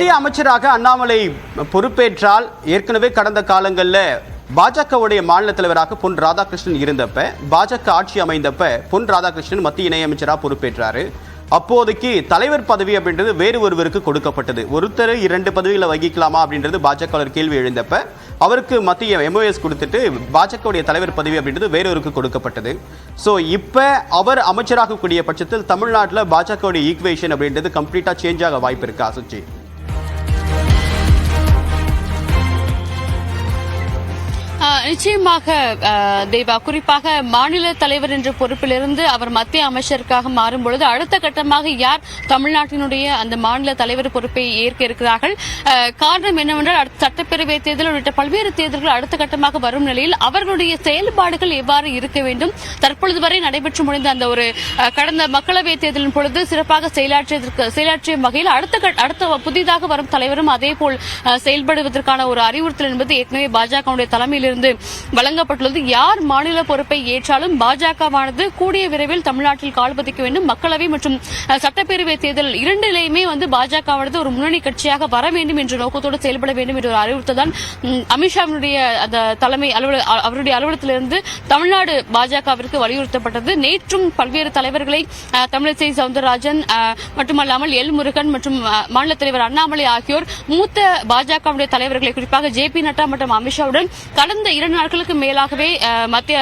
அமைச்சராக அண்ணாமலை பொறுப்பேற்றால் ஏற்கனவே கடந்த காலங்களில் பாஜகவுடைய மாநில தலைவராக பொன் ராதாகிருஷ்ணன் இருந்தப்ப பாஜக ஆட்சி அமைந்தப்ப பொன் ராதாகிருஷ்ணன் மத்திய இணையமைச்சராக பொறுப்பேற்றாரு. அப்போதைக்கு தலைவர் பதவி அப்படின்றது வேறு ஒருவருக்கு கொடுக்கப்பட்டது. ஒருத்தர் 2 பதவிகளை வகிக்கலாமா அப்படின்றது பாஜக கேள்வி எழுந்தப்ப அவருக்கு மத்திய MOS கொடுத்துட்டு பாஜகவுடைய தலைவர் பதவி அப்படின்றது வேறொருக்கு கொடுக்கப்பட்டது. ஸோ இப்போ அவர் அமைச்சராக கூடிய பட்சத்தில் தமிழ்நாட்டில் பாஜகவுடைய ஈக்குவேஷன் அப்படின்றது கம்ப்ளீட்டா சேஞ்ச் ஆக வாய்ப்பு இருக்கா சுச்சி? நிச்சயமாக தேவா, குறிப்பாக மாநில தலைவர் என்ற பொறுப்பிலிருந்து அவர் மத்திய அமைச்சருக்காக மாறும் பொழுது அடுத்த கட்டமாக யார் தமிழ்நாட்டினுடைய அந்த மாநில தலைவர் பொறுப்பை ஏற்க இருக்கிறார்கள்? காரணம் என்னவென்றால் சட்டப்பேரவை தேர்தல் உள்ளிட்ட பல்வேறு தேர்தல்கள் அடுத்த கட்டமாக வரும் நிலையில் அவர்களுடைய செயல்பாடுகள் எவ்வாறு இருக்க வேண்டும்? தற்பொழுது வரை நடைபெற்று முடிந்த அந்த ஒரு கடந்த மக்களவை தேர்தலின் பொழுது சிறப்பாக செயலாற்றிய வகையில் அடுத்த புதிதாக வரும் தலைவரும் அதேபோல் செயல்படுவதற்கான ஒரு அறிவுறுத்தல் என்பது ஏற்கனவே பாஜகவுடைய தலைமையில் இருந்து வழங்கப்பட்டுள்ளது. யார் மாநில பொறுப்பை ஏற்றாலும் பாஜகவானது கூடிய விரைவில் தமிழ்நாட்டில் கால் பதிக்க வேண்டும். மக்களவை மற்றும் சட்டப்பேரவை தேர்தல் இரண்டிலேயுமே பாஜகவானது ஒரு முன்னணி கட்சியாக வர வேண்டும் என்ற நோக்கத்தோடு செயல்பட வேண்டும் என்ற ஒரு அறிவுறுத்தல் தான் அமித்ஷாவினுடைய தலைமை அவருடைய அலுவலகத்திலிருந்து தமிழ்நாடு பாஜகவிற்கு வலியுறுத்தப்பட்டது. நேற்றும் பல்வேறு தலைவர்களை தமிழிசை சவுந்தரராஜன் மட்டுமல்லாமல் எல் முருகன் மற்றும் மாநில தலைவர் அண்ணாமலை ஆகியோர் மூத்த பாஜகவுடைய தலைவர்களை குறிப்பாக JP நட்டா மற்றும் அமித்ஷாவுடன் கடந்த 2 நாட்களுக்கு மேலாகவே மத்திய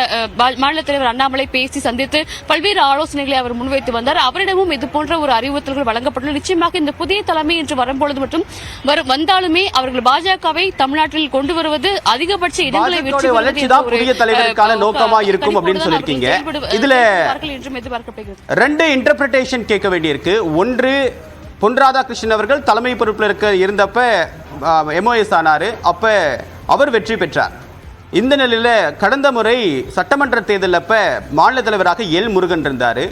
மாநில தலைவர் அண்ணாமலை பேசி சந்தித்து பல்வேறு ஆலோசனைகளை அவர் முன்வைத்து வந்தார். அவரிடமும் இது போன்ற ஒரு அறிவுறுத்தல்கள் வழங்கப்பட்டுள்ள. நிச்சயமாக இந்த புதிய தலைமை என்று வரும்பொழுது மட்டும் வந்தாலுமே அவர்கள் பாஜகவை தமிழ்நாட்டில் கொண்டு வருவது அதிகபட்ச இடங்களை வெற்றி புதிய தலைவருக்கான நோக்கமா இருக்கும் அப்படின்னு சொல்லியிருக்கீங்க. இதுல 2 இன்டர்பிரேஷன் கேட்க வேண்டியிருக்கு. ஒன்று, பொன் ராதாகிருஷ்ணன் அவர்கள் தலைமை பொறுப்பில் இருந்தப்ப MOS ஆனாரு, அப்ப அவர் வெற்றி பெற்றார். இந்த நிலையில கடந்த முறை சட்டமன்ற தேர்தல் அப்ப மாநில தலைவராக எல் முருகன் இருந்தாரு.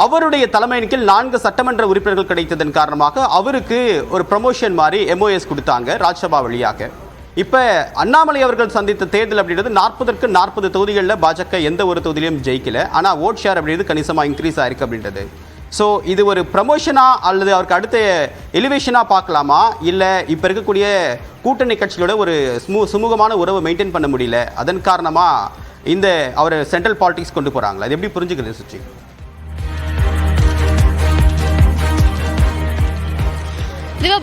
அவருடைய தலைமையின் கீழ் 4 சட்டமன்ற உறுப்பினர்கள் கிடைத்ததன் காரணமாக அவருக்கு ஒரு ப்ரமோஷன் மாதிரி MOS கொடுத்தாங்க ராஜ்யசபா வழியாக. இப்ப அண்ணாமலை அவர்கள் சந்தித்த தேர்தல் அப்படின்றது 40க்கு 40 தொகுதிகளில் பாஜக எந்த ஒரு தொகுதியிலும் ஜெயிக்கல. ஆனா ஓட் ஷேர் அப்படின்றது கணிசமா இன்க்ரீஸ் ஆயிருக்கு அப்படின்றது. ஸோ இது ஒரு ப்ரமோஷனா அல்லது அவருக்கு அடுத்த எலிவேஷனா பார்க்கலாமா, இல்லை இப்போ இருக்கக்கூடிய கூட்டணி கட்சிகளோட ஒரு சுமூகமான உறவை மெயின்டைன் பண்ண முடியல, அதன் காரணமா இந்த அவர் சென்ட்ரல் பாலிடிக்ஸ் கொண்டு போறாங்களா? அது எப்படி புரிஞ்சுக்கிறது சுச்சி?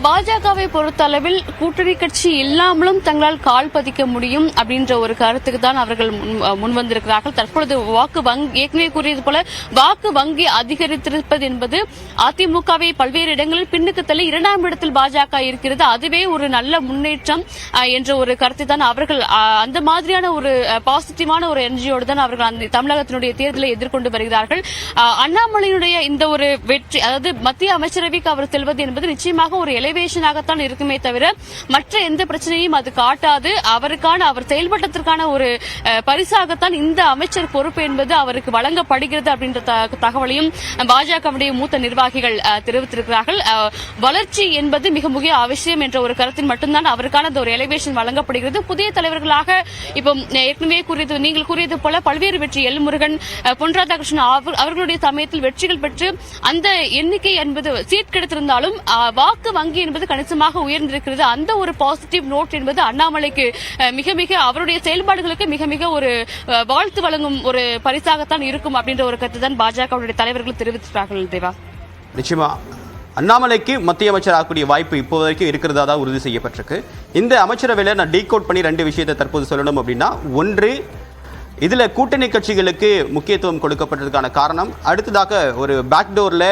பாஜகவை பொறுத்தளவில் கூட்டணி கட்சி இல்லாமலும் தங்களால் கால் பதிக்க முடியும் அப்படின்ற ஒரு கருத்துக்கு தான் அவர்கள் முன்வந்திருக்கிறார்கள். தற்பொழுது வாக்கு வங்கி ஏற்கனவே கூறியது போல வாக்கு வங்கி அதிகரித்திருப்பது என்பது அதிமுகவை பல்வேறு இடங்களில் பின்னுக்கு தள்ளி 2ஆம் இடத்தில் பாஜக இருக்கிறது. அதுவே ஒரு நல்ல முன்னேற்றம் என்ற ஒரு கருத்தை தான் அவர்கள் அந்த மாதிரியான ஒரு பாசிட்டிவான ஒரு எனர்ஜியோடு தான் அவர்கள் அந்த தமிழகத்தினுடைய தேர்தலை எதிர்கொண்டு வருகிறார்கள். அண்ணாமலையினுடைய இந்த ஒரு வெற்றி, அதாவது மத்திய அமைச்சரவைக்கு அவர் செல்வது என்பது நிச்சயமாக ஒரு எலிவேஷனாகத்தான் இருக்குமே தவிர மற்ற எந்த பிரச்சனையும் அது காட்டாது. அவர் செயல்பட்டதற்கான ஒரு பரிசாகத்தான் இந்த அமைச்சர் பொறுப்பு என்பது அவருக்கு வழங்கப்படுகிறது அப்படின்ற தகவலையும் பாஜகவுடைய மூத்த நிர்வாகிகள் தெரிவித்திருக்கிறார்கள். வளர்ச்சி என்பது மிக முக்கிய அவசியம் என்ற ஒரு கருத்தில் மட்டும்தான் அவருக்கான ஒரு எலிவேஷன் வழங்கப்படுகிறது. புதிய தலைவர்களாக இப்போ ஏற்கனவே நீங்கள் கூறியது போல பல்வேறு வெற்றி எல் முருகன், பொன் ராதாகிருஷ்ணன் அவர்களுடைய சமயத்தில் வெற்றிகள் பெற்று அந்த எண்ணிக்கை என்பது சீட் கிடைத்திருந்தாலும் வாக்கு வங்கி என்பது கணிசமாக உயர்ந்திருக்கிறது. அந்த ஒரு பாசிட்டிவ் நோட் என்பது அண்ணாமலைக்கு மிக மிக அவருடைய செயல்பாடுகளுக்கு மிக மிக ஒரு வாழ்த்து வழங்கும் ஒரு பரிசாகத்தான் இருக்கும் அப்படின்ற ஒரு கருத்து தான் பாஜகவுடைய தலைவர்கள் தெரிவித்திருக்கிறார்கள். தேவா, நிச்சயமா அண்ணாமலைக்கு மத்திய அமைச்சர் ஆகக்கூடிய வாய்ப்பு இப்போ வரைக்கும் இருக்கிறதா தான் உறுதி செய்யப்பட்டிருக்கு. இந்த அமைச்சரவையில் நான் டீகோட் பண்ணி 2 விஷயத்தை தற்போது சொல்லணும் அப்படின்னா, ஒன்று, இதுல கூட்டணி கட்சிகளுக்கு முக்கியத்துவம் கொடுக்கப்பட்டதுக்கான காரணம், அடுத்ததாக ஒரு பேக்டோர்ல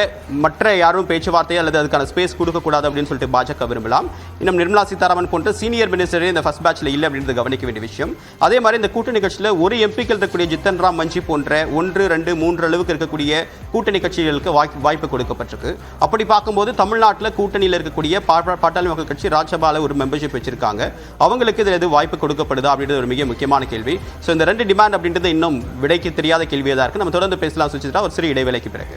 மற்ற யாரும் பேச்சுவார்த்தை அல்லது அதுக்கான ஸ்பேஸ் கொடுக்கக்கூடாது அப்படின்னு சொல்லிட்டு பாஜக விரும்பலாம். இன்னும் நிர்மலா சீதாராமன் போன்ற சீனியர் மினிஸ்டரே இந்த ஃபர்ஸ்ட் பேட்ச்ல இல்லை அப்படின்றது கவனிக்க வேண்டிய விஷயம். அதே மாதிரி இந்த கூட்டணி கட்சியில் ஒரு எம்பிக்கள் இருக்கக்கூடிய ஜித்தன் ராம் மஞ்சி போன்ற 1, 2, 3 அளவுக்கு இருக்கக்கூடிய கூட்டணி கட்சிகளுக்கு வாய்ப்பு கொடுக்கப்பட்டிருக்கு. அப்படி பார்க்கும்போது தமிழ்நாட்டில் கூட்டணியில் இருக்கக்கூடிய பாட்டாளி மக்கள் கட்சி ராஜ்யசபால ஒரு மெம்பர்ஷிப் வச்சிருக்காங்க. அவங்களுக்கு இதில் எது வாய்ப்பு கொடுக்கப்படுதா அப்படின்றது ஒரு மிக முக்கியமான கேள்வி. ஸோ இந்த 2 டிமாண்ட் அப்படின்றது இன்னும் விடைக்கு தெரியாத கேள்வியாக இருக்கு. நம்ம தொடர்ந்து பேசலாம் சுச்சித்ரா, ஒரு சிறிய இடைவேளைக்கு பிறகு.